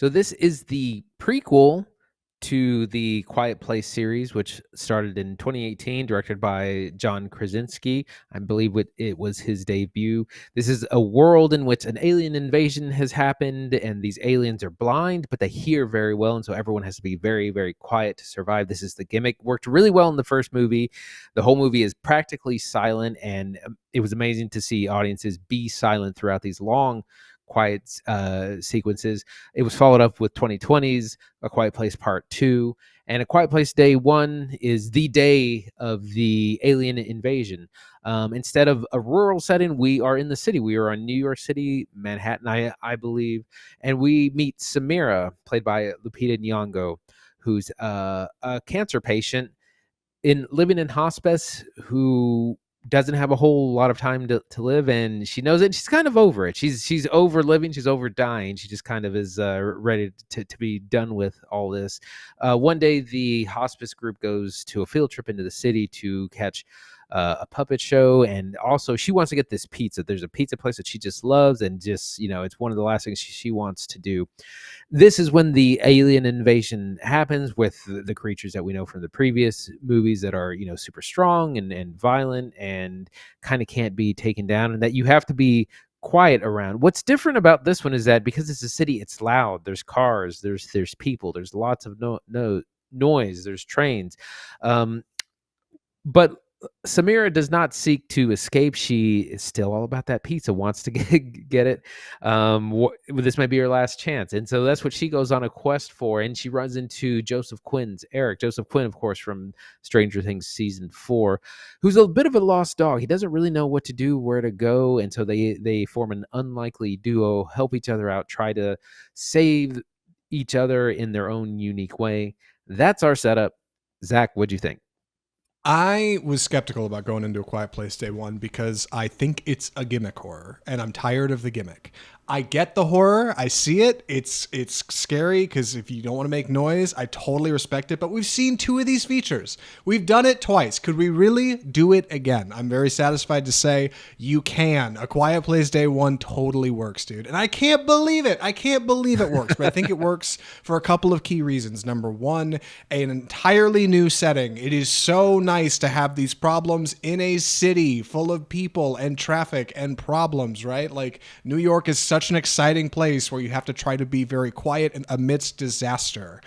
So this is the prequel to the Quiet Place series, which started in 2018, directed by John Krasinski. I believe it was his debut. This is a world in which an alien invasion has happened, and these aliens are blind, but they hear very well, and so everyone has to be very, very quiet to survive. This is the gimmick. Worked really well in the first movie. The whole movie is practically silent, and it was amazing to see audiences be silent throughout these long quiet sequences. It was followed up with 2020's A Quiet Place Part 2. And A Quiet Place Day 1 is the day of the alien invasion. Instead of a rural setting, we are in the city. We are on New York City, Manhattan, I believe. And we meet Samira, played by Lupita Nyong'o, who's a cancer patient living in hospice who doesn't have a whole lot of time to live, and she knows it. She's kind of over it. She's over living. She's over dying. She just kind of is ready to be done with all this. One day, the hospice group goes to a field trip into the city to catch a puppet show, and also she wants to get this pizza. There's a pizza place that she just loves, and just it's one of the last things she wants to do. This is when the alien invasion happens with the creatures that we know from the previous movies that are super strong and violent and kind of can't be taken down, and that you have to be quiet around. What's different about this one is that because it's a city, it's loud. There's cars, there's people, there's lots of noise, there's trains. But Samira does not seek to escape. She is still all about that pizza, wants to get it. This might be her last chance. And so that's what she goes on a quest for. And she runs into Joseph Quinn's Eric. Joseph Quinn, of course, from Stranger Things season 4, who's a bit of a lost dog. He doesn't really know what to do, where to go. And so they form an unlikely duo, help each other out, try to save each other in their own unique way. That's our setup. Zach, what'd you think? I was skeptical about going into A Quiet Place Day 1 because I think it's a gimmick horror, and I'm tired of the gimmick. I get the horror. I see it. It's scary because if you don't want to make noise, I totally respect it. But we've seen 2 of these features. We've done it twice. Could we really do it again? I'm very satisfied to say you can. A Quiet Place Day 1 totally works, dude. And I can't believe it. I can't believe it works. But I think it works for a couple of key reasons. Number one, an entirely new setting. It is so nice to have these problems in a city full of people and traffic and problems, right? Like New York is such an exciting place where you have to try to be very quiet amidst disaster.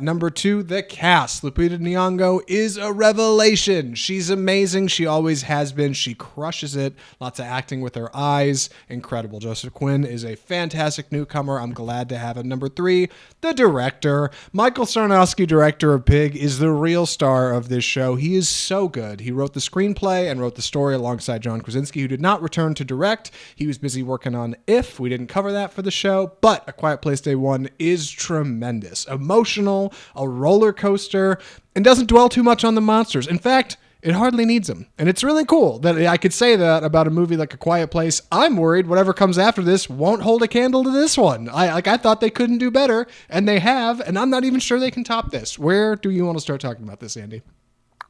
Number 2, the cast. Lupita Nyong'o is a revelation. She's amazing. She always has been. She crushes it. Lots of acting with her eyes. Incredible. Joseph Quinn is a fantastic newcomer. I'm glad to have him. Number 3, the director. Michael Sarnoski, director of Pig, is the real star of this show. He is so good. He wrote the screenplay and wrote the story alongside John Krasinski, who did not return to direct. He was busy working on If. We didn't cover that for the show, but A Quiet Place Day 1 is tremendous. Emotional, a roller coaster, and doesn't dwell too much on the monsters. In fact, it hardly needs them. And it's really cool that I could say that about a movie like A Quiet Place. I'm worried whatever comes after this won't hold a candle to this one. I thought they couldn't do better, and they have, and I'm not even sure they can top this. Where do you want to start talking about this, Andy?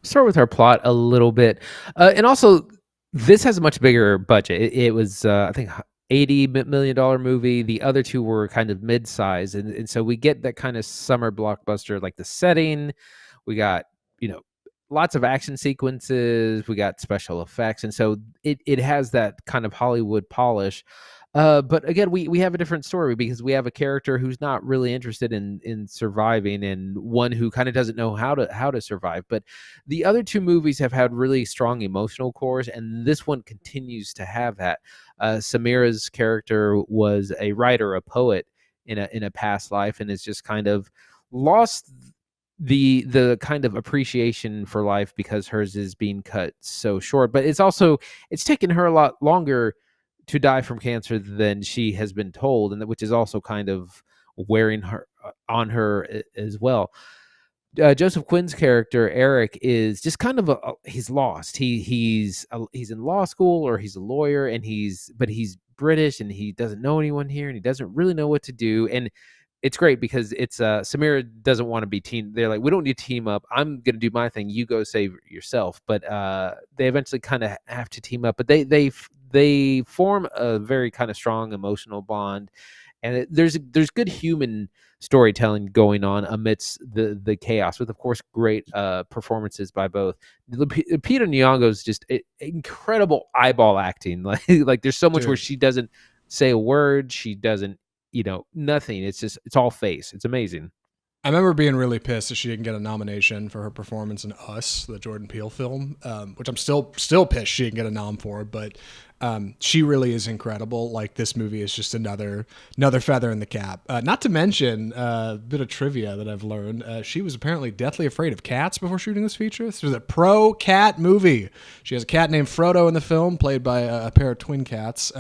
Start with our plot a little bit. And also, this has a much bigger budget. It was, I think, $80 million movie. The other 2 were kind of mid-size. And so we get that kind of summer blockbuster, like the setting. We got, lots of action sequences. We got special effects. And so it has that kind of Hollywood polish. But again, we have a different story because we have a character who's not really interested in surviving, and one who kind of doesn't know how to survive. But the other 2 movies have had really strong emotional cores, and this one continues to have that. Samira's character was a writer, a poet in a past life, and is just kind of lost the kind of appreciation for life because hers is being cut so short. But it's taken her a lot longer to die from cancer than she has been told, and which is also kind of wearing her on her as well. Joseph Quinn's character Eric is just kind of he's lost. He's in law school, or he's a lawyer, and he's British, and he doesn't know anyone here, and he doesn't really know what to do. And it's great because it's Samira doesn't want to be team. They're like, we don't need to team up. I'm gonna do my thing. You go save yourself. But they eventually kind of have to team up. But they form a very kind of strong emotional bond, and there's good human storytelling going on amidst the chaos, with of course great performances by both. Lupita Nyong'o's just incredible eyeball acting. Like there's so much where Dude. she doesn't say a word, she doesn't, nothing. It's all face. It's amazing. I remember being really pissed that she didn't get a nomination for her performance in Us, the Jordan Peele film, which I'm still pissed she didn't get a nom for. But she really is incredible. Like, this movie is just another feather in the cap. Not to mention a bit of trivia that I've learned. She was apparently deathly afraid of cats before shooting this feature. This was a pro cat movie. She has a cat named Frodo in the film, played by a pair of twin cats.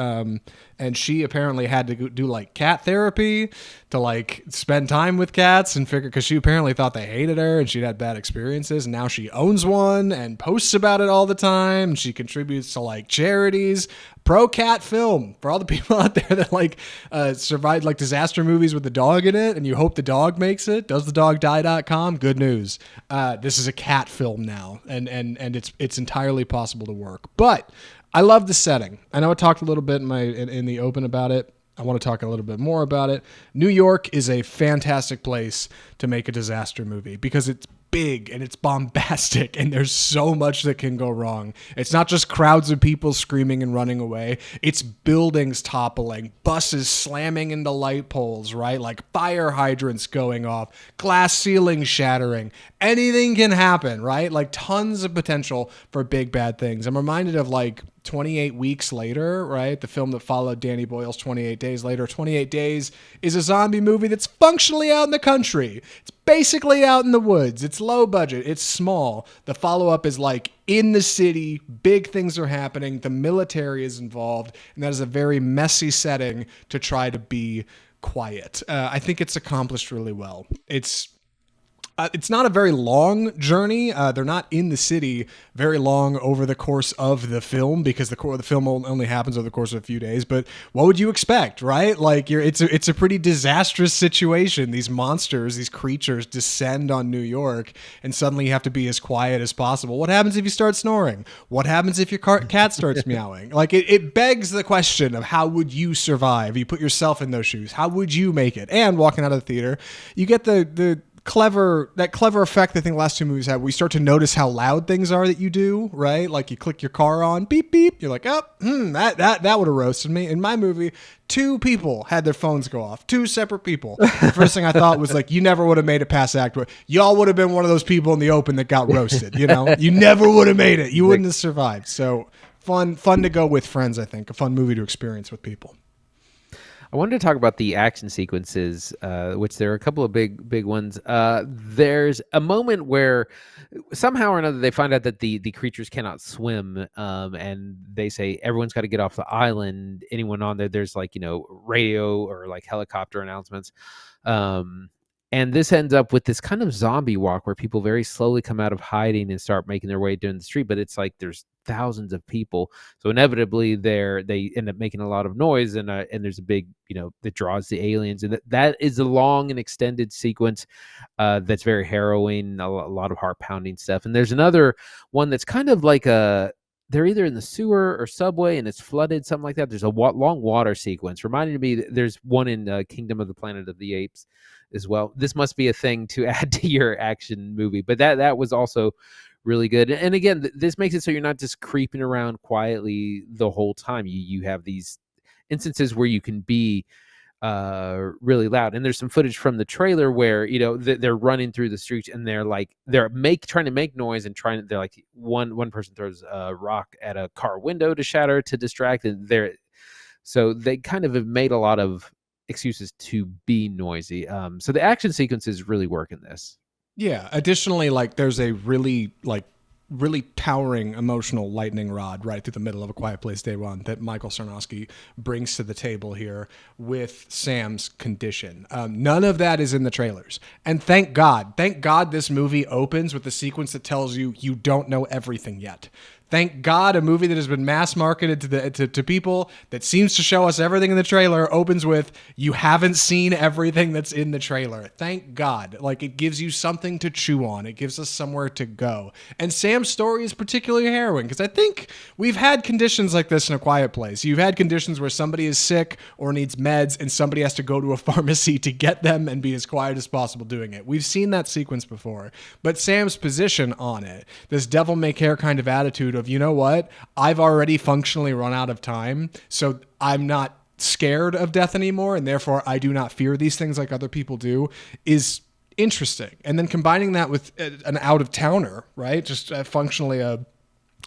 And she apparently had to do like cat therapy to like spend time with cats and figure, because she apparently thought they hated her and she'd had bad experiences. And now she owns one and posts about it all the time. She contributes to like charities. Pro cat film for all the people out there that like survived like disaster movies with the dog in it, and you hope the dog makes it. DoesTheDogDie.com. Good news. This is a cat film now, and it's entirely possible to work. But I love the setting. I know I talked a little bit in the open about it. I want to talk a little bit more about it. New York is a fantastic place to make a disaster movie because it's big and it's bombastic and there's so much that can go wrong. It's not just crowds of people screaming and running away. It's buildings toppling, buses slamming into light poles, right? Like fire hydrants going off, glass ceilings shattering. Anything can happen, right? Like tons of potential for big bad things. I'm reminded of like 28 Weeks Later, right? The film that followed Danny Boyle's 28 Days Later. 28 Days is a zombie movie that's functionally out in the country. It's basically out in the woods. It's low budget. It's small. The follow-up is like in the city. Big things are happening. The military is involved. And that is a very messy setting to try to be quiet. I think it's accomplished really well. It's not a very long journey. They're not in the city very long over the course of the film because the film only happens over the course of a few days. But what would you expect, right? Like it's a pretty disastrous situation. These monsters, these creatures descend on New York, and suddenly you have to be as quiet as possible. What happens if you start snoring? What happens if your cat starts meowing? Like it begs the question of how would you survive? You put yourself in those shoes. How would you make it? And walking out of the theater, you get the clever effect that I think the last two movies have, where you start to notice how loud things are that you do, right? Like you click your car on, beep, beep. You're like, that would have roasted me. In my movie, 2 people had their phones go off. 2 separate people. The first thing I thought was like, you never would have made it past act one. Y'all would have been one of those people in the open that got roasted, you know? You never would have made it. You wouldn't have survived. So fun to go with friends, I think. A fun movie to experience with people. I wanted to talk about the action sequences, which there are a couple of big ones. There's a moment where somehow or another they find out that the creatures cannot swim, and they say everyone's got to get off the island. Anyone on there's like, radio or like helicopter announcements. And this ends up with this kind of zombie walk where people very slowly come out of hiding and start making their way down the street. But it's like there's thousands of people, so inevitably they end up making a lot of noise, and there's a big that draws the aliens, and that is a long and extended sequence that's very harrowing, a lot of heart pounding stuff. And there's another one that's kind of like they're either in the sewer or subway and it's flooded, something like that. There's a long water sequence reminding me there's one in Kingdom of the Planet of the Apes as well. This must be a thing to add to your action movie, but that was also really good. And again, this makes it so you're not just creeping around quietly the whole time. You have these instances where you can be really loud. And there's some footage from the trailer where they're running through the streets and they're trying to make noise, and they're like one person throws a rock at a car window to shatter, to distract, and so they kind of have made a lot of excuses to be noisy. So the action sequences really work in this. Yeah. Additionally, like there's a really towering emotional lightning rod right through the middle of A Quiet Place Day One that Michael Sarnoski brings to the table here with Sam's condition. None of that is in the trailers. And thank God this movie opens with the sequence that tells you don't know everything yet. Thank God, a movie that has been mass marketed to people, that seems to show us everything in the trailer, opens with, you haven't seen everything that's in the trailer. Thank God. Like, it gives you something to chew on. It gives us somewhere to go. And Sam's story is particularly harrowing, because I think we've had conditions like this in A Quiet Place. You've had conditions where somebody is sick or needs meds and somebody has to go to a pharmacy to get them and be as quiet as possible doing it. We've seen that sequence before. But Sam's position on it, this devil may care kind of attitude of, you know what, I've already functionally run out of time, so I'm not scared of death anymore, and therefore I do not fear these things like other people do, is interesting. And then combining that with an out-of-towner, right, just functionally a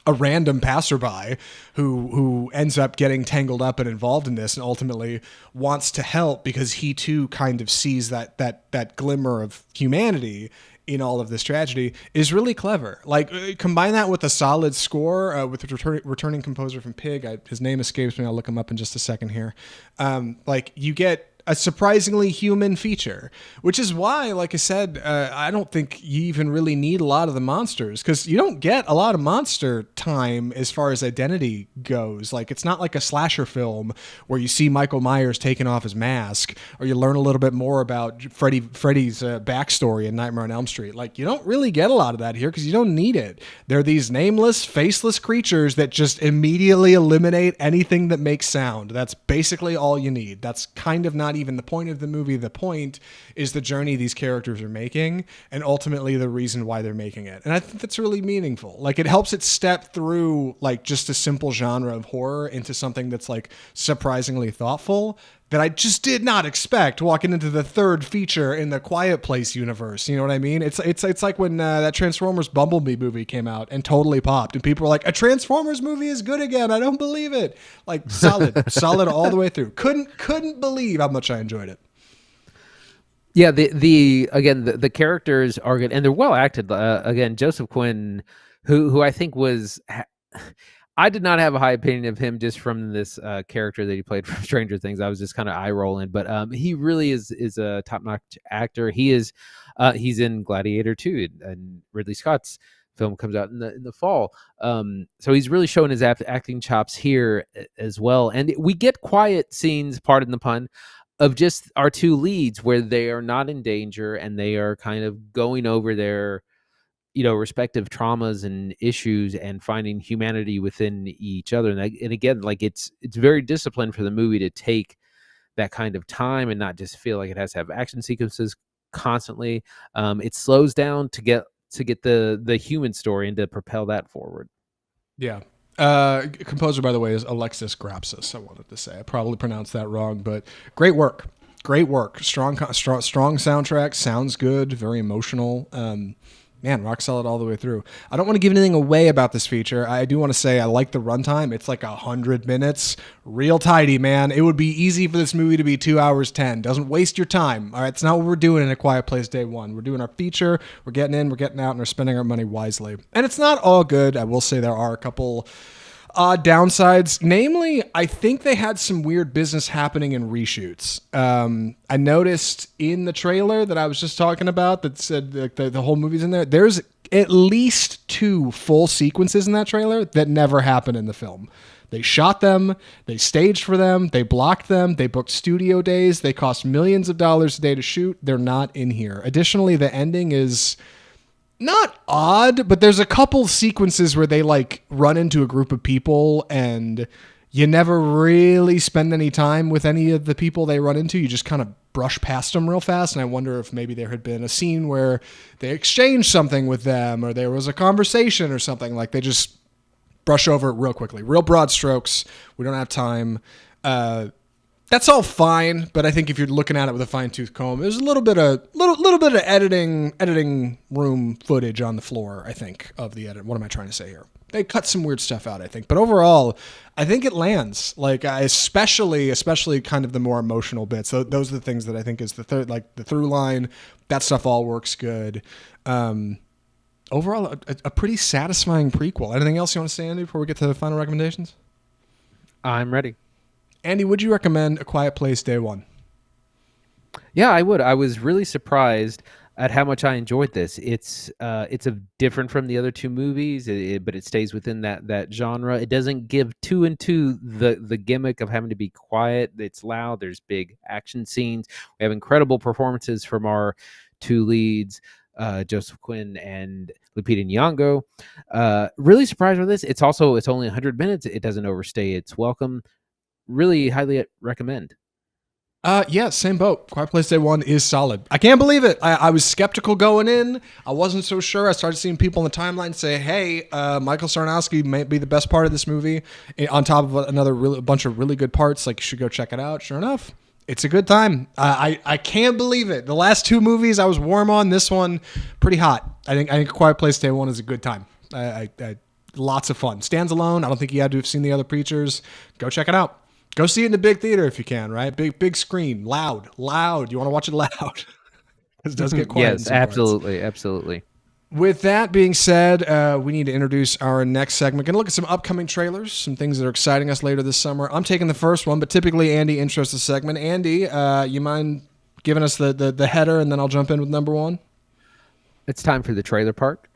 random passerby who ends up getting tangled up and involved in this and ultimately wants to help because he too kind of sees that glimmer of humanity in all of this tragedy, is really clever. Like, combine that with a solid score with the returning composer from Pig. His name escapes me. I'll look him up in just a second here. Like, you get a surprisingly human feature, which is why, like I said, I don't think you even really need a lot of the monsters, because you don't get a lot of monster time as far as identity goes. Like, it's not like a slasher film where you see Michael Myers taking off his mask, or you learn a little bit more about Freddy's backstory in Nightmare on Elm Street. Like, you don't really get a lot of that here because you don't need it. They're these nameless, faceless creatures that just immediately eliminate anything that makes sound. That's basically all you need. That's kind of not even the point of the movie. The point is the journey these characters are making, and ultimately the reason why they're making it. And I think that's really meaningful. Like, it helps it step through like just a simple genre of horror into something that's like surprisingly thoughtful, that I just did not expect walking into the third feature in the Quiet Place universe. You know what I mean? It's like when that Transformers Bumblebee movie came out and totally popped, and people were like, a Transformers movie is good again. I don't believe it. Like, solid all the way through. Couldn't believe how much I enjoyed it. Yeah, the characters are good and they're well acted. Again, Joseph Quinn, who I think was. I did not have a high opinion of him just from this character that he played from Stranger Things. I was just kind of eye rolling, but he really is a top notch actor. He's in Gladiator 2, and Ridley Scott's film comes out in the fall. So he's really showing his acting chops here as well. And we get quiet scenes, pardon the pun, of just our two leads where they are not in danger and they are kind of going over their respective traumas and issues and finding humanity within each other. And again, like it's very disciplined for the movie to take that kind of time and not just feel like it has to have action sequences constantly. It slows down to get the human story and to propel that forward. Yeah. Composer, by the way, is Alexis Grapsis. I wanted to say I probably pronounced that wrong, but great work. Strong soundtrack. Sounds good. Very emotional. Man, rock solid all the way through. I don't want to give anything away about this feature. I do want to say I like the runtime. It's like 100 minutes. Real tidy, man. It would be easy for this movie to be 2 hours 10. Doesn't waste your time. All right, it's not what we're doing in A Quiet Place Day 1. We're doing our feature. We're getting in, we're getting out, and we're spending our money wisely. And it's not all good. I will say there are a couple downsides. Namely, I think they had some weird business happening in reshoots. I noticed in the trailer that I was just talking about that said the whole movie's in there. There's at least 2 full sequences in that trailer that never happened in the film. They shot them, they staged for them, they blocked them, they booked studio days, they cost millions of dollars a day to shoot. They're not in here. Additionally, the ending is not odd, but there's a couple sequences where they like run into a group of people and you never really spend any time with any of the people they run into. You just kind of brush past them real fast. And I wonder if maybe there had been a scene where they exchanged something with them or there was a conversation or something. Like, they just brush over it real quickly, real broad strokes. We don't have time. That's all fine, but I think if you're looking at it with a fine-tooth comb, there's a little bit of editing room footage on the floor, I think, of the edit. What am I trying to say here? They cut some weird stuff out, I think. But overall, I think it lands. Like, especially kind of the more emotional bits. So those are the things that I think is the through line. That stuff all works good. Overall, a pretty satisfying prequel. Anything else you want to say, Andy, before we get to the final recommendations? I'm ready. Andy, would you recommend A Quiet Place Day 1? Yeah, I would. I was really surprised. at how much I enjoyed this. It's a different from the other two movies, but it stays within that genre. It doesn't give too into the gimmick of having to be quiet. It's loud. There's big action scenes. We have incredible performances from our two leads, Joseph Quinn and Lupita Nyong'o. Really surprised with this. It's only 100 minutes. It doesn't overstay its welcome. Really highly recommend. Yeah, same boat. Quiet Place Day 1 is solid. I can't believe it. I was skeptical going in. I wasn't so sure. I started seeing people in the timeline say, hey, Michael Sarnoski might be the best part of this movie, on top of a bunch of really good parts. Like, you should go check it out. Sure enough, it's a good time. I can't believe it. The last two movies I was warm on. This one, pretty hot. I think Quiet Place Day 1 is a good time. Lots of fun. Stands alone. I don't think you had to have seen the other Preachers. Go check it out. Go see it in the big theater if you can, right? Big screen, loud. You want to watch it loud because it does get quiet. Yes, absolutely, absolutely. With that being said, we need to introduce our next segment. Going to look at some upcoming trailers, some things that are exciting us later this summer. I'm taking the first one, but typically Andy intros the segment. Andy, you mind giving us the header, and then I'll jump in with number one? It's time for the trailer park.